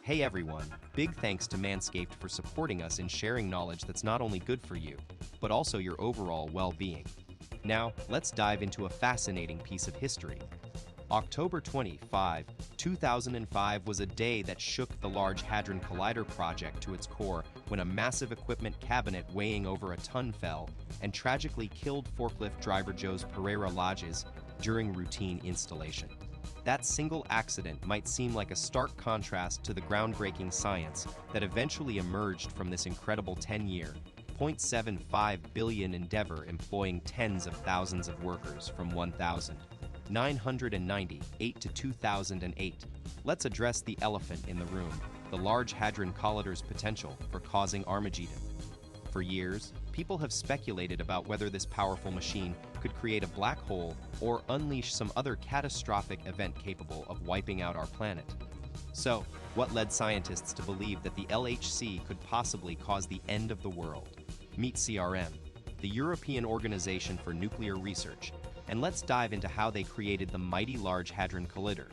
Hey everyone, big thanks to Manscaped for supporting us in sharing knowledge that's not only good for you, but also your overall well-being. Now, let's dive into a fascinating piece of history. October 25, 2005 was a day that shook the Large Hadron Collider project to its core when a massive equipment cabinet weighing over a ton fell and tragically killed forklift driver Jose Pereira Lages during routine installation. That single accident might seem like a stark contrast to the groundbreaking science that eventually emerged from this incredible 10-year, $0.75 billion endeavor employing tens of thousands of workers from 1998 to 2008. Let's address the elephant in the room, the Large Hadron Collider's potential for causing Armageddon. For years, people have speculated about whether this powerful machine could create a black hole or unleash some other catastrophic event capable of wiping out our planet. So, what led scientists to believe that the LHC could possibly cause the end of the world? Meet CERN, the European Organization for Nuclear Research, and let's dive into how they created the mighty Large Hadron Collider.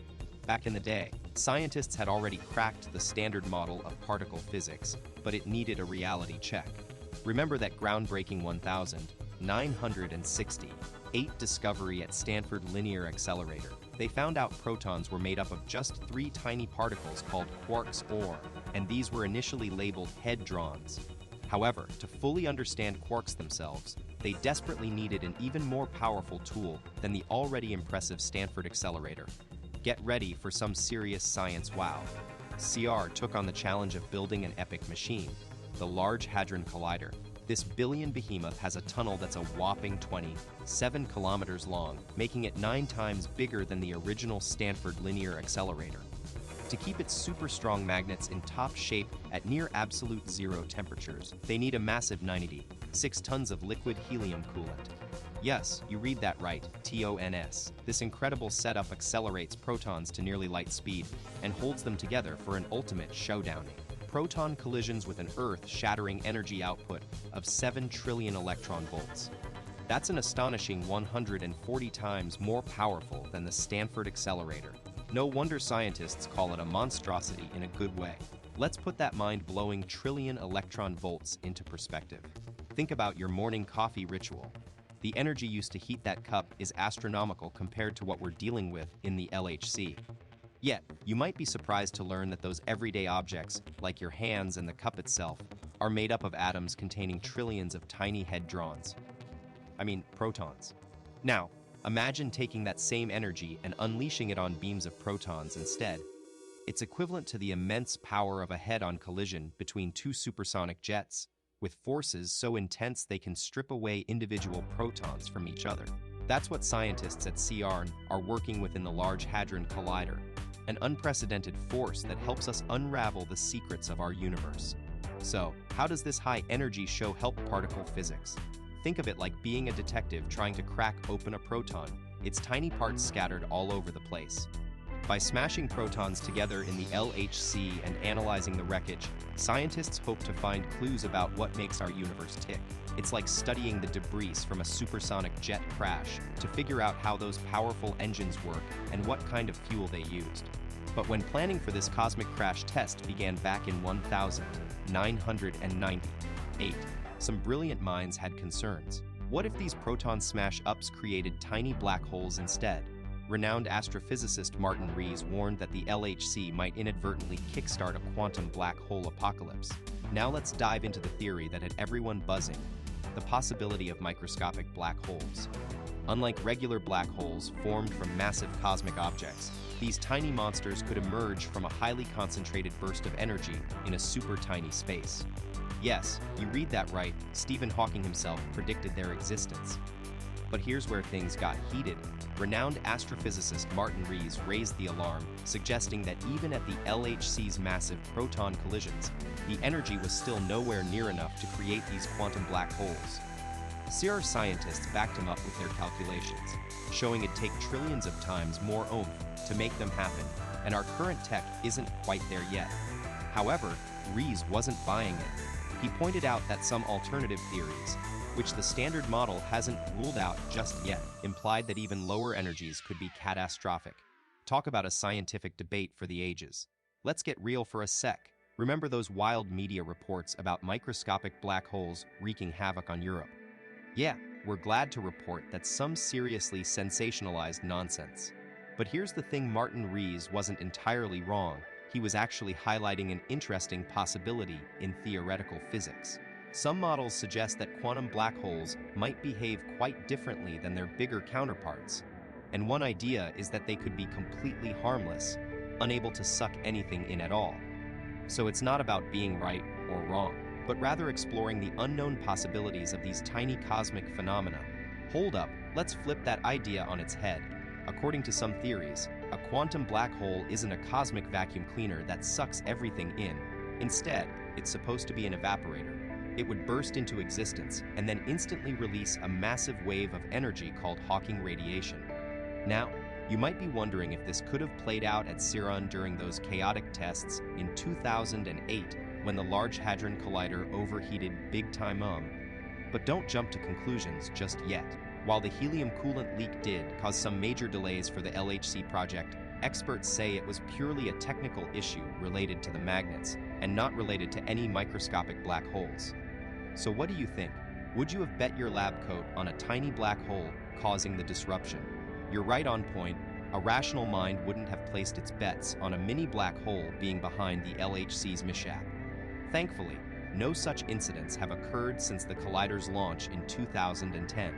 Back in the day, scientists had already cracked the standard model of particle physics, but it needed a reality check. Remember that groundbreaking 1968 discovery at Stanford Linear Accelerator? They found out protons were made up of just 3 tiny particles called quarks, and these were initially labeled hadrons. However, to fully understand quarks themselves, they desperately needed an even more powerful tool than the already impressive Stanford Accelerator. Get ready for some serious science wow. CR took on the challenge of building an epic machine, the Large Hadron Collider. This billion behemoth has a tunnel that's a whopping 27 kilometers long, making it 9 times bigger than the original Stanford Linear Accelerator. To keep its super strong magnets in top shape at near absolute zero temperatures, they need a massive 96 tons of liquid helium coolant. Yes, you read that right, TONS. This incredible setup accelerates protons to nearly light speed and holds them together for an ultimate showdown. Proton collisions with an earth-shattering energy output of 7 trillion electron volts. That's an astonishing 140 times more powerful than the Stanford Accelerator. No wonder scientists call it a monstrosity in a good way. Let's put that mind-blowing trillion electron volts into perspective. Think about your morning coffee ritual. The energy used to heat that cup is astronomical compared to what we're dealing with in the LHC. Yet, you might be surprised to learn that those everyday objects, like your hands and the cup itself, are made up of atoms containing trillions of tiny protons. Now, imagine taking that same energy and unleashing it on beams of protons instead. It's equivalent to the immense power of a head-on collision between 2 supersonic jets, with forces so intense they can strip away individual protons from each other. That's what scientists at CERN are working with in the Large Hadron Collider, an unprecedented force that helps us unravel the secrets of our universe. So, how does this high-energy show help particle physics? Think of it like being a detective trying to crack open a proton, its tiny parts scattered all over the place. By smashing protons together in the LHC and analyzing the wreckage, scientists hope to find clues about what makes our universe tick. It's like studying the debris from a supersonic jet crash to figure out how those powerful engines work and what kind of fuel they used. But when planning for this cosmic crash test began back in 1998, some brilliant minds had concerns. What if these proton smash-ups created tiny black holes instead? Renowned astrophysicist Martin Rees warned that the LHC might inadvertently kickstart a quantum black hole apocalypse. Now let's dive into the theory that had everyone buzzing, the possibility of microscopic black holes. Unlike regular black holes formed from massive cosmic objects, these tiny monsters could emerge from a highly concentrated burst of energy in a super tiny space. Yes, you read that right, Stephen Hawking himself predicted their existence. But here's where things got heated. Renowned astrophysicist Martin Rees raised the alarm, suggesting that even at the LHC's massive proton collisions, the energy was still nowhere near enough to create these quantum black holes. CERN scientists backed him up with their calculations, showing it'd take trillions of times more oomph to make them happen, and our current tech isn't quite there yet. However, Rees wasn't buying it. He pointed out that some alternative theories, which the standard model hasn't ruled out just yet, implied that even lower energies could be catastrophic. Talk about a scientific debate for the ages. let's get real for a sec. Remember those wild media reports about microscopic black holes wreaking havoc on Europe? Yeah, we're glad to report that's some seriously sensationalized nonsense. But here's the thing: Martin Rees wasn't entirely wrong. He was actually highlighting an interesting possibility in theoretical physics. Some models suggest that quantum black holes might behave quite differently than their bigger counterparts. And one idea is that they could be completely harmless, unable to suck anything in at all. So it's not about being right or wrong, but rather exploring the unknown possibilities of these tiny cosmic phenomena. Hold up, let's flip that idea on its head. According to some theories, a quantum black hole isn't a cosmic vacuum cleaner that sucks everything in. Instead, it's supposed to be an evaporator. It would burst into existence and then instantly release a massive wave of energy called Hawking radiation. Now, you might be wondering if this could have played out at CERN during those chaotic tests in 2008 when the Large Hadron Collider overheated big time. But don't jump to conclusions just yet. While the helium coolant leak did cause some major delays for the LHC project, experts say it was purely a technical issue related to the magnets and not related to any microscopic black holes. So what do you think? Would you have bet your lab coat on a tiny black hole causing the disruption? You're right on point. A rational mind wouldn't have placed its bets on a mini black hole being behind the LHC's mishap. Thankfully, no such incidents have occurred since the collider's launch in 2010.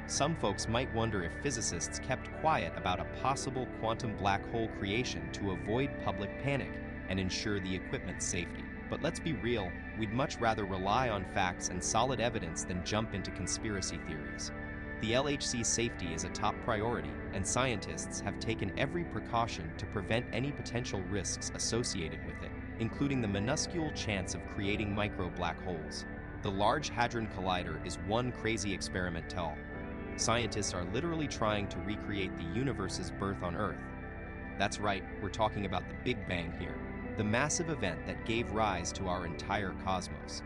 Some folks might wonder if physicists kept quiet about a possible quantum black hole creation to avoid public panic and ensure the equipment's safety. But let's be real, we'd much rather rely on facts and solid evidence than jump into conspiracy theories. The LHC's safety is a top priority, and scientists have taken every precaution to prevent any potential risks associated with it, including the minuscule chance of creating micro black holes. The Large Hadron Collider is one crazy experiment to all. Scientists are literally trying to recreate the universe's birth on Earth. That's right, we're talking about the Big Bang here, the massive event that gave rise to our entire cosmos.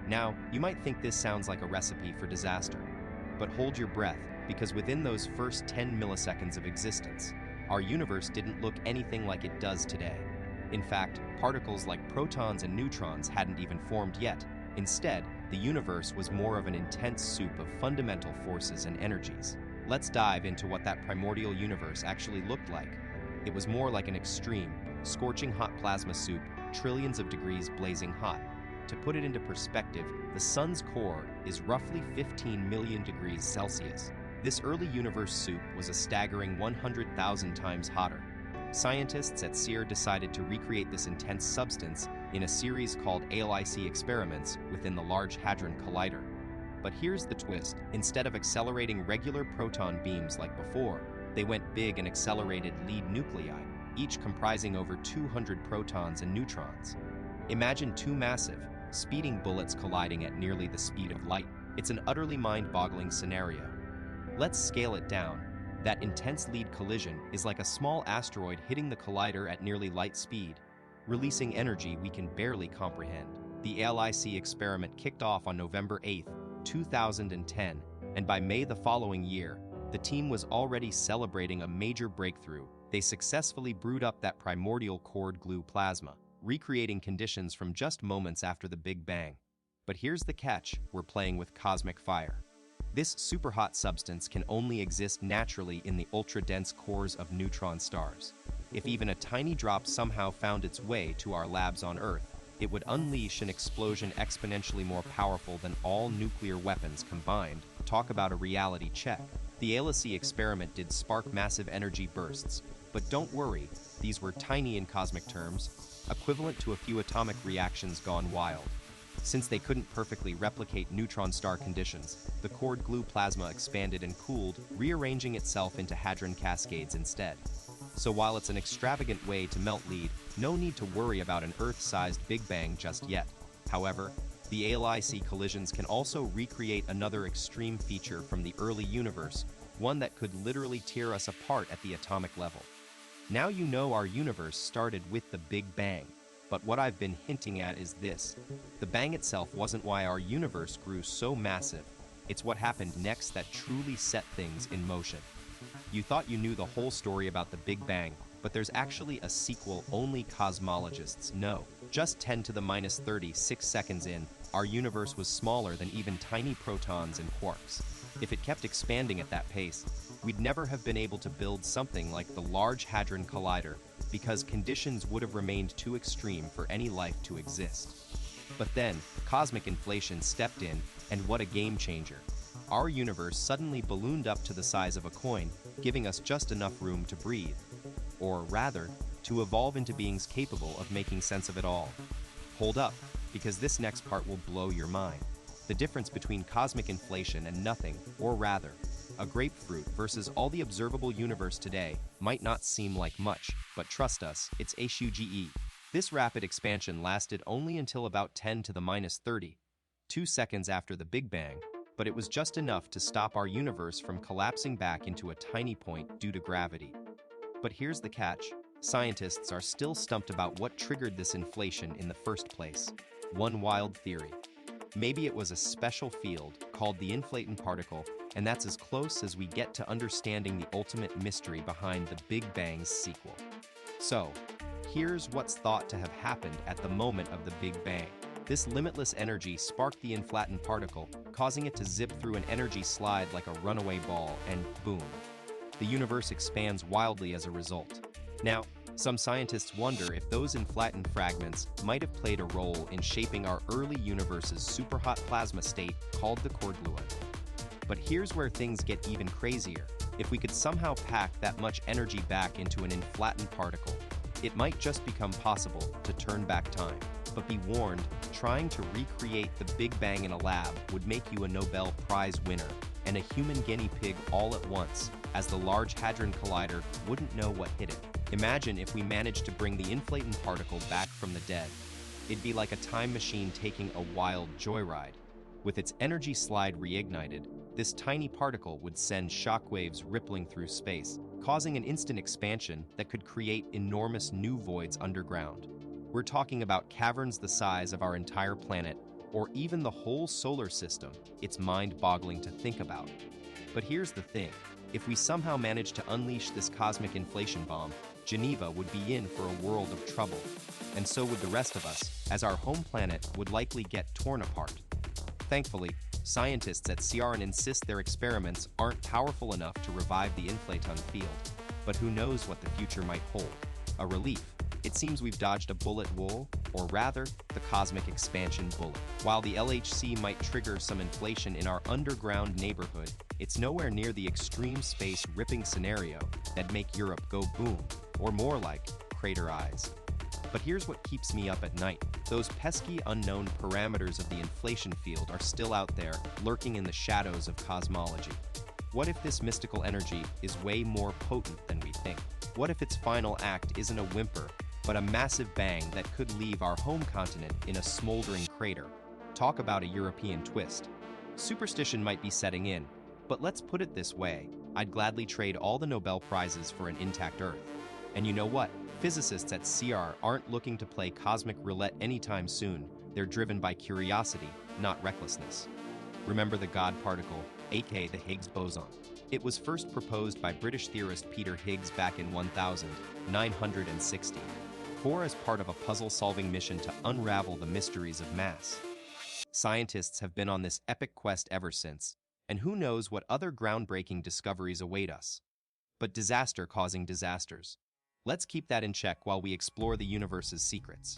Now, you might think this sounds like a recipe for disaster. But hold your breath, because within those first 10 milliseconds of existence, our universe didn't look anything like it does today. In fact, particles like protons and neutrons hadn't even formed yet. Instead, the universe was more of an intense soup of fundamental forces and energies. Let's dive into what that primordial universe actually looked like. It was more like an extreme, scorching hot plasma soup, trillions of degrees blazing hot. To put it into perspective, the sun's core is roughly 15 million degrees Celsius. This early universe soup was a staggering 100,000 times hotter. Scientists at CERN decided to recreate this intense substance in a series called ALIC experiments within the Large Hadron Collider. But here's the twist: instead of accelerating regular proton beams like before, they went big and accelerated lead nuclei, each comprising over 200 protons and neutrons. Imagine two massive, speeding bullets colliding at nearly the speed of light. It's an utterly mind-boggling scenario. Let's scale it down. That intense lead collision is like a small asteroid hitting the collider at nearly light speed, releasing energy we can barely comprehend. The ALIC experiment kicked off on November 8, 2010, and by May the following year, the team was already celebrating a major breakthrough. They successfully brewed up that primordial cord glue plasma, recreating conditions from just moments after the Big Bang. But here's the catch: we're playing with cosmic fire. This superhot substance can only exist naturally in the ultra-dense cores of neutron stars. If even a tiny drop somehow found its way to our labs on Earth, it would unleash an explosion exponentially more powerful than all nuclear weapons combined. Talk about a reality check. The ALIC experiment did spark massive energy bursts, but don't worry, these were tiny in cosmic terms, equivalent to a few atomic reactions gone wild. Since they couldn't perfectly replicate neutron star conditions, the cord glue plasma expanded and cooled, rearranging itself into hadron cascades instead. So while it's an extravagant way to melt lead, no need to worry about an Earth-sized Big Bang just yet. However, the ALIC collisions can also recreate another extreme feature from the early universe, one that could literally tear us apart at the atomic level. Now you know our universe started with the Big Bang. But what I've been hinting at is this: the bang itself wasn't why our universe grew so massive. It's what happened next that truly set things in motion. You thought you knew the whole story about the Big Bang, but there's actually a sequel only cosmologists know. Just 10 to the minus 30, 6 seconds in, our universe was smaller than even tiny protons and quarks. If it kept expanding at that pace, we'd never have been able to build something like the Large Hadron Collider because conditions would have remained too extreme for any life to exist. But then, cosmic inflation stepped in, and what a game changer. Our universe suddenly ballooned up to the size of a coin, giving us just enough room to breathe. Or rather, to evolve into beings capable of making sense of it all. Hold up, because this next part will blow your mind. The difference between cosmic inflation and nothing, or rather, a grapefruit versus all the observable universe today might not seem like much, but trust us, it's HUGE. This rapid expansion lasted only until about 10 to the minus 30, 2 seconds after the Big Bang, but it was just enough to stop our universe from collapsing back into a tiny point due to gravity. But here's the catch. Scientists are still stumped about what triggered this inflation in the first place. One wild theory. Maybe it was a special field called the inflating particle, and that's as close as we get to understanding the ultimate mystery behind the Big Bang's sequel. So, here's what's thought to have happened at the moment of the Big Bang. This limitless energy sparked the inflating particle, causing it to zip through an energy slide like a runaway ball, and boom. The universe expands wildly as a result. Now, some scientists wonder if those inflating fragments might have played a role in shaping our early universe's superhot plasma state called the Quark-gluon. But here's where things get even crazier. If we could somehow pack that much energy back into an inflating particle, it might just become possible to turn back time. But be warned, trying to recreate the Big Bang in a lab would make you a Nobel Prize winner and a human guinea pig all at once, as the Large Hadron Collider wouldn't know what hit it. Imagine if we managed to bring the inflating particle back from the dead. It'd be like a time machine taking a wild joyride. With its energy slide reignited, this tiny particle would send shockwaves rippling through space, causing an instant expansion that could create enormous new voids underground. We're talking about caverns the size of our entire planet, or even the whole solar system. It's mind-boggling to think about. But here's the thing. If we somehow manage to unleash this cosmic inflation bomb, Geneva would be in for a world of trouble. And so would the rest of us, as our home planet would likely get torn apart. Thankfully, scientists at CERN insist their experiments aren't powerful enough to revive the inflaton field. But who knows what the future might hold? A relief. It seems we've dodged a bullet wool, or rather, the cosmic expansion bullet. While the LHC might trigger some inflation in our underground neighborhood, it's nowhere near the extreme space ripping scenario that'd make Europe go boom, or more like crater eyes. But here's what keeps me up at night. Those pesky unknown parameters of the inflation field are still out there, lurking in the shadows of cosmology. What if this mystical energy is way more potent than we think? What if its final act isn't a whimper, but a massive bang that could leave our home continent in a smoldering crater? Talk about a European twist. Superstition might be setting in, but let's put it this way. I'd gladly trade all the Nobel Prizes for an intact Earth. And you know what? Physicists at CERN aren't looking to play cosmic roulette anytime soon. They're driven by curiosity, not recklessness. Remember the God particle, aka the Higgs boson? It was first proposed by British theorist Peter Higgs back in 1960, as part of a puzzle-solving mission to unravel the mysteries of mass. Scientists have been on this epic quest ever since, and who knows what other groundbreaking discoveries await us. But disaster causing disasters. Let's keep that in check while we explore the universe's secrets.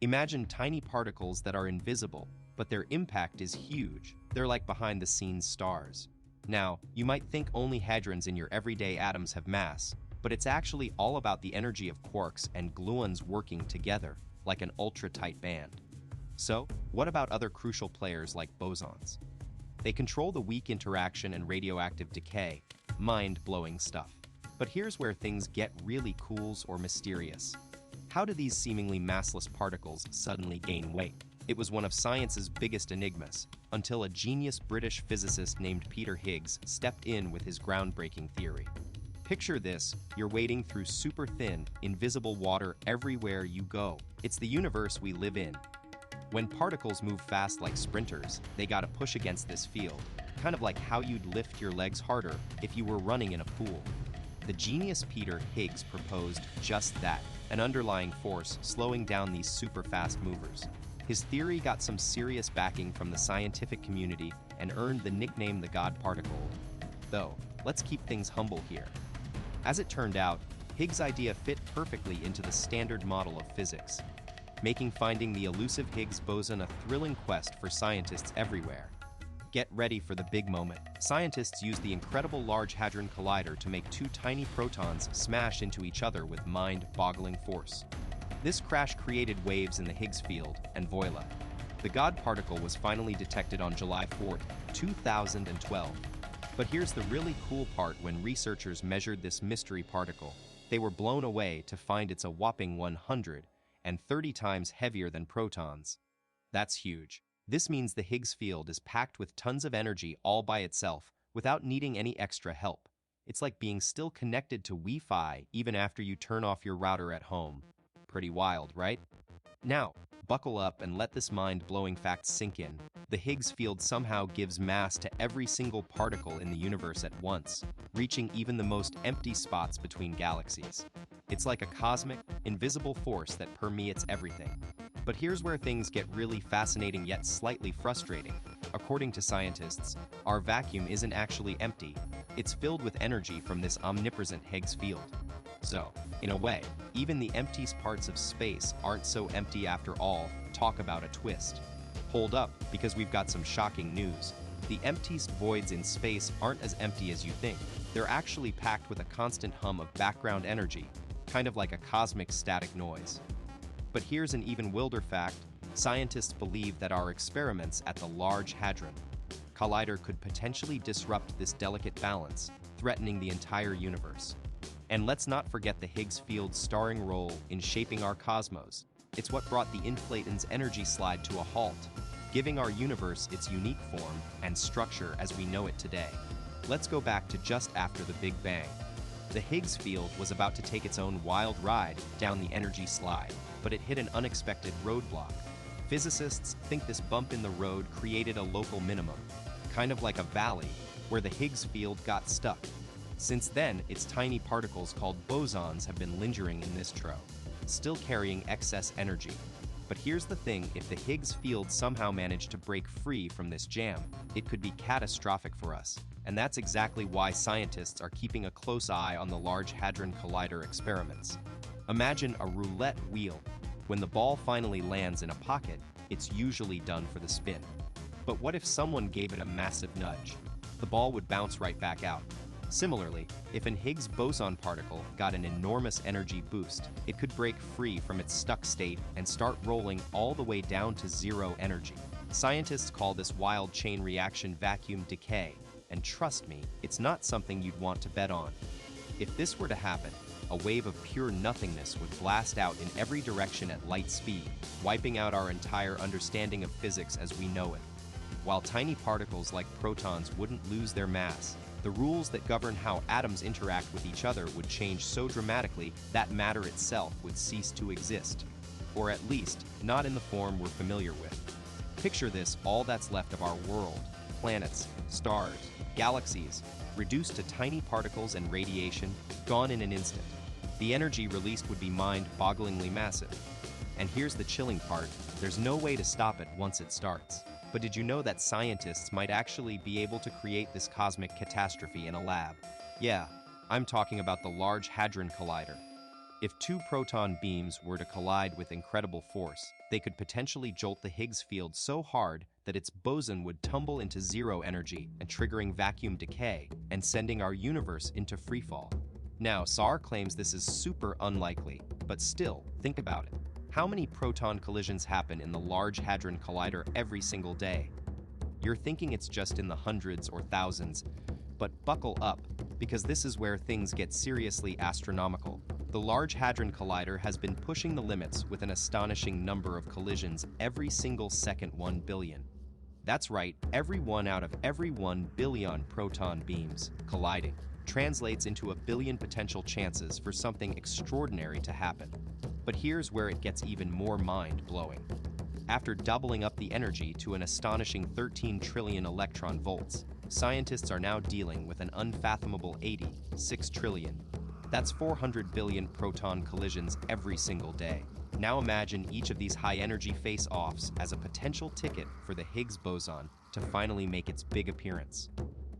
Imagine tiny particles that are invisible, but their impact is huge. They're like behind-the-scenes stars. Now, you might think only hadrons in your everyday atoms have mass, but it's actually all about the energy of quarks and gluons working together, like an ultra-tight band. So, what about other crucial players like bosons? They control the weak interaction and radioactive decay, mind-blowing stuff. But here's where things get really cool or mysterious. How do these seemingly massless particles suddenly gain weight? It was one of science's biggest enigmas, until a genius British physicist named Peter Higgs stepped in with his groundbreaking theory. Picture this, you're wading through super thin, invisible water everywhere you go. It's the universe we live in. When particles move fast like sprinters, they gotta push against this field, kind of like how you'd lift your legs harder if you were running in a pool. The genius Peter Higgs proposed just that, an underlying force slowing down these super-fast movers. His theory got some serious backing from the scientific community and earned the nickname the God particle. Though, let's keep things humble here. As it turned out, Higgs' idea fit perfectly into the standard model of physics, making finding the elusive Higgs boson a thrilling quest for scientists everywhere. Get ready for the big moment. Scientists used the incredible Large Hadron Collider to make two tiny protons smash into each other with mind-boggling force. This crash created waves in the Higgs field, and voila, the God particle was finally detected on July 4, 2012. But here's the really cool part: when researchers measured this mystery particle, they were blown away to find it's a whopping 130 times heavier than protons. That's huge. This means the Higgs field is packed with tons of energy all by itself, without needing any extra help. It's like being still connected to Wi-Fi even after you turn off your router at home. Pretty wild, right? Now, buckle up and let this mind-blowing fact sink in. The Higgs field somehow gives mass to every single particle in the universe at once, reaching even the most empty spots between galaxies. It's like a cosmic, invisible force that permeates everything. But here's where things get really fascinating yet slightly frustrating. According to scientists, our vacuum isn't actually empty. It's filled with energy from this omnipresent Higgs field. So, in a way, even the emptiest parts of space aren't so empty after all. Talk about a twist. Hold up, because we've got some shocking news. The emptiest voids in space aren't as empty as you think. They're actually packed with a constant hum of background energy, kind of like a cosmic static noise. But here's an even wilder fact. Scientists believe that our experiments at the Large Hadron Collider could potentially disrupt this delicate balance, threatening the entire universe. And let's not forget the Higgs field's starring role in shaping our cosmos. It's what brought the inflaton's energy slide to a halt, giving our universe its unique form and structure as we know it today. Let's go back to just after the Big Bang. The Higgs field was about to take its own wild ride down the energy slide, but it hit an unexpected roadblock. Physicists think this bump in the road created a local minimum, kind of like a valley, where the Higgs field got stuck. Since then, its tiny particles called bosons have been lingering in this trough, still carrying excess energy. But here's the thing: if the Higgs field somehow managed to break free from this jam, it could be catastrophic for us. And that's exactly why scientists are keeping a close eye on the Large Hadron Collider experiments. Imagine a roulette wheel. When the ball finally lands in a pocket, it's usually done for the spin. But what if someone gave it a massive nudge? The ball would bounce right back out. Similarly, if an Higgs boson particle got an enormous energy boost, it could break free from its stuck state and start rolling all the way down to zero energy. Scientists call this wild chain reaction vacuum decay, and trust me, it's not something you'd want to bet on. If this were to happen, a wave of pure nothingness would blast out in every direction at light speed, wiping out our entire understanding of physics as we know it. While tiny particles like protons wouldn't lose their mass, the rules that govern how atoms interact with each other would change so dramatically that matter itself would cease to exist. Or at least, not in the form we're familiar with. Picture this: all that's left of our world, planets, stars, galaxies, reduced to tiny particles and radiation, gone in an instant. The energy released would be mind-bogglingly massive. And here's the chilling part: there's no way to stop it once it starts. But did you know that scientists might actually be able to create this cosmic catastrophe in a lab? Yeah, I'm talking about the Large Hadron Collider. If two proton beams were to collide with incredible force, they could potentially jolt the Higgs field so hard that its boson would tumble into zero energy and triggering vacuum decay and sending our universe into freefall. Now, CERN claims this is super unlikely, but still, think about it. How many proton collisions happen in the Large Hadron Collider every single day? You're thinking it's just in the hundreds or thousands, but buckle up, because this is where things get seriously astronomical. The Large Hadron Collider has been pushing the limits with an astonishing number of collisions every single second. 1 billion. That's right, every one out of every 1 billion proton beams colliding translates into a billion potential chances for something extraordinary to happen. But here's where it gets even more mind-blowing. After doubling up the energy to an astonishing 13 trillion electron volts, scientists are now dealing with an unfathomable 86 trillion That's 400 billion proton collisions every single day. Now imagine each of these high-energy face-offs as a potential ticket for the Higgs boson to finally make its big appearance.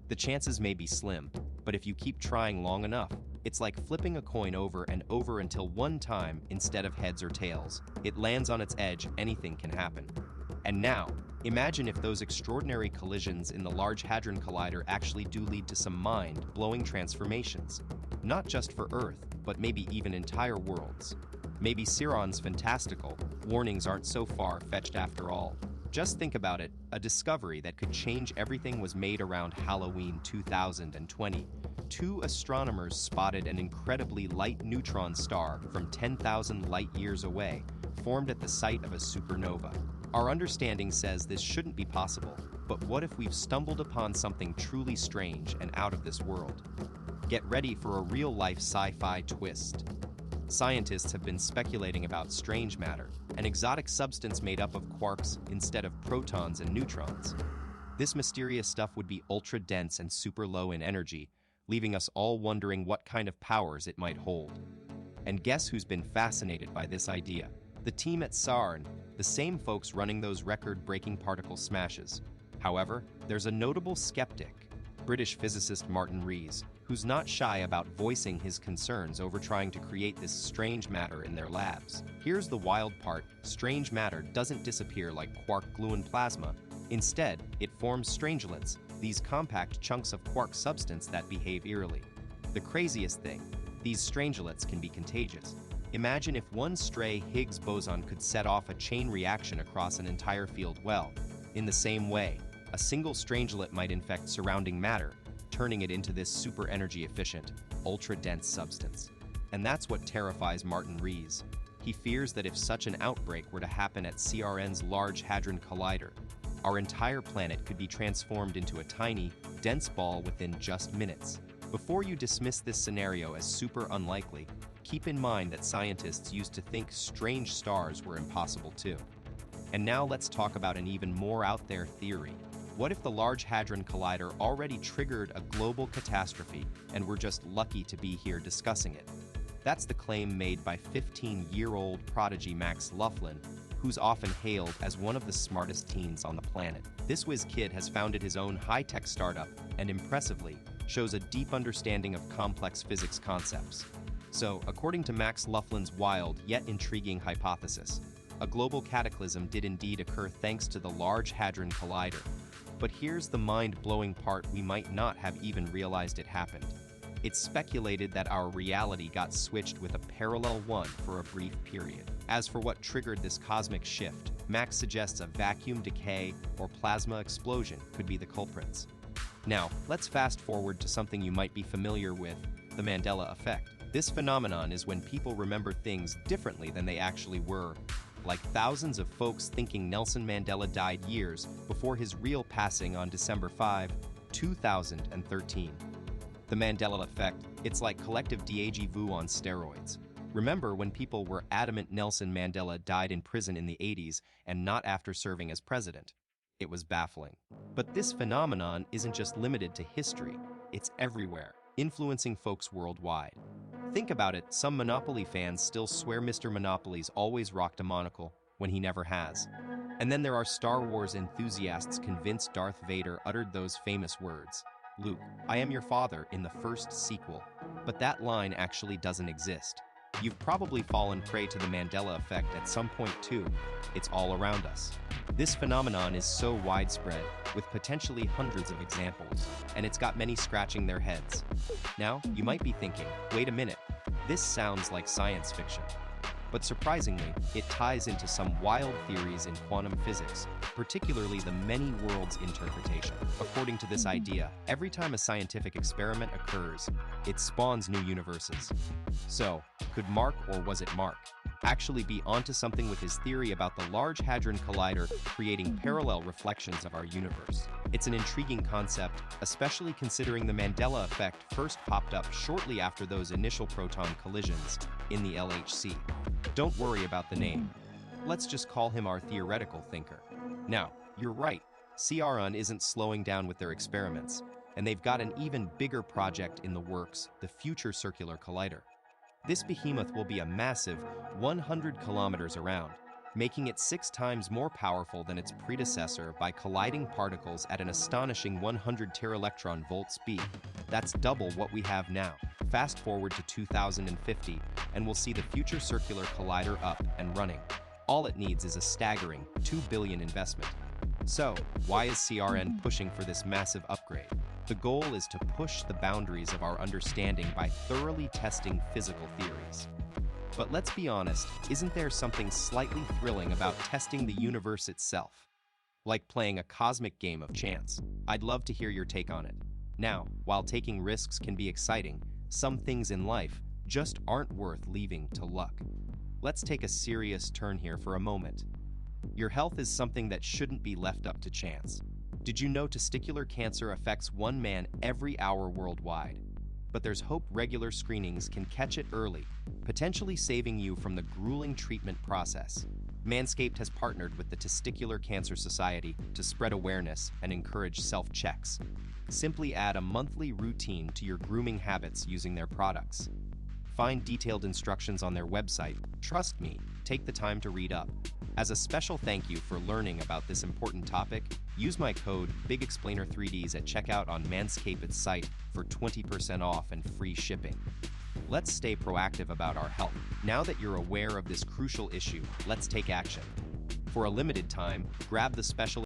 The chances may be slim, but if you keep trying long enough, it's like flipping a coin over and over until one time, instead of heads or tails, it lands on its edge. Anything can happen. And now, imagine if those extraordinary collisions in the Large Hadron Collider actually do lead to some mind-blowing transformations. Not just for Earth, but maybe even entire worlds. Maybe CERN's fantastical warnings aren't so far-fetched after all. Just think about it, a discovery that could change everything was made around Halloween 2020. Two astronomers spotted an incredibly light neutron star from 10,000 light-years away, formed at the site of a supernova. Our understanding says this shouldn't be possible, but what if we've stumbled upon something truly strange and out of this world? Get ready for a real-life sci-fi twist. Scientists have been speculating about strange matter, an exotic substance made up of quarks instead of protons and neutrons. This mysterious stuff would be ultra-dense and super low in energy, leaving us all wondering what kind of powers it might hold. And guess who's been fascinated by this idea? The team at CERN, the same folks running those record-breaking particle smashes. However, there's a notable skeptic, British physicist Martin Rees, who's not shy about voicing his concerns over trying to create this strange matter in their labs. Here's the wild part: strange matter doesn't disappear like quark-gluon plasma. Instead, it forms strangelets, these compact chunks of quark substance that behave eerily. The craziest thing, these strangelets can be contagious. Imagine if one stray Higgs boson could set off a chain reaction across an entire field. Well, in the same way, a single strangelet might infect surrounding matter, turning it into this super energy efficient, ultra-dense substance. And that's what terrifies Martin Rees. He fears that if such an outbreak were to happen at CERN's Large Hadron Collider, our entire planet could be transformed into a tiny, dense ball within just minutes. Before you dismiss this scenario as super unlikely, keep in mind that scientists used to think strange stars were impossible too. And now let's talk about an even more out there theory. What if the Large Hadron Collider already triggered a global catastrophe and we're just lucky to be here discussing it? That's the claim made by 15-year-old prodigy Max Laughlin, who's often hailed as one of the smartest teens on the planet. This whiz kid has founded his own high-tech startup and, impressively, shows a deep understanding of complex physics concepts. So, according to Max Laughlin's wild yet intriguing hypothesis, a global cataclysm did indeed occur thanks to the Large Hadron Collider. But here's the mind-blowing part: we might not have even realized it happened. It's speculated that our reality got switched with a parallel one for a brief period. As for what triggered this cosmic shift, Max suggests a vacuum decay or plasma explosion could be the culprits. Now, let's fast forward to something you might be familiar with: the Mandela effect. This phenomenon is when people remember things differently than they actually were, like thousands of folks thinking Nelson Mandela died years before his real passing on December 5, 2013. The Mandela effect, it's like collective déjà vu on steroids. Remember when people were adamant Nelson Mandela died in prison in the 80s and not after serving as president? It was baffling. But this phenomenon isn't just limited to history, it's everywhere, influencing folks worldwide. Think about it, some Monopoly fans still swear Mr. Monopoly's always rocked a monocle when he never has. And then there are Star Wars enthusiasts convinced Darth Vader uttered those famous words, "Luke, I am your father," in the first sequel. But that line actually doesn't exist. You've probably fallen prey to the Mandela effect at some point too. It's all around us. This phenomenon is so widespread, with potentially hundreds of examples, and it's got many scratching their heads. Now, you might be thinking, wait a minute, this sounds like science fiction. But surprisingly, it ties into some wild theories in quantum physics, particularly the many worlds interpretation. According to this idea, every time a scientific experiment occurs, it spawns new universes. So, could Mark, or was it Mark, actually be onto something with his theory about the Large Hadron Collider creating parallel reflections of our universe? It's an intriguing concept, especially considering the Mandela effect first popped up shortly after those initial proton collisions in the LHC. Don't worry about the name. Let's just call him our theoretical thinker. Now, you're right, CERN isn't slowing down with their experiments, and they've got an even bigger project in the works, the Future Circular Collider. This behemoth will be a massive 100 kilometers around, making it 6 times more powerful than its predecessor by colliding particles at an astonishing 100 teraelectron-volt speed. That's double what we have now. Fast forward to 2050, and we'll see the Future Circular Collider up and running. All it needs is a staggering $2 billion investment. So, why is CERN pushing for this massive upgrade? The goal is to push the boundaries of our understanding by thoroughly testing physical theories. But let's be honest, isn't there something slightly thrilling about testing the universe itself? Like playing a cosmic game of chance. I'd love to hear your take on it. Now, while taking risks can be exciting, some things in life just aren't worth leaving to luck. Let's take a serious turn here for a moment. Your health is something that shouldn't be left up to chance. Did you know testicular cancer affects 1 man every hour worldwide? But there's hope. Regular screenings can catch it early, potentially saving you from the grueling treatment process. Manscaped has partnered with the Testicular Cancer Society to spread awareness and encourage self-checks. Simply add a monthly routine to your grooming habits using their products. Find detailed instructions on their website. Trust me, take the time to read up. As a special thank you for learning about this important topic, use my code BIGEXPLAINER3Ds at checkout on Manscaped's site for 20% off and free shipping. Let's stay proactive about our health. Now that you're aware of this crucial issue, let's take action. For a limited time, grab the special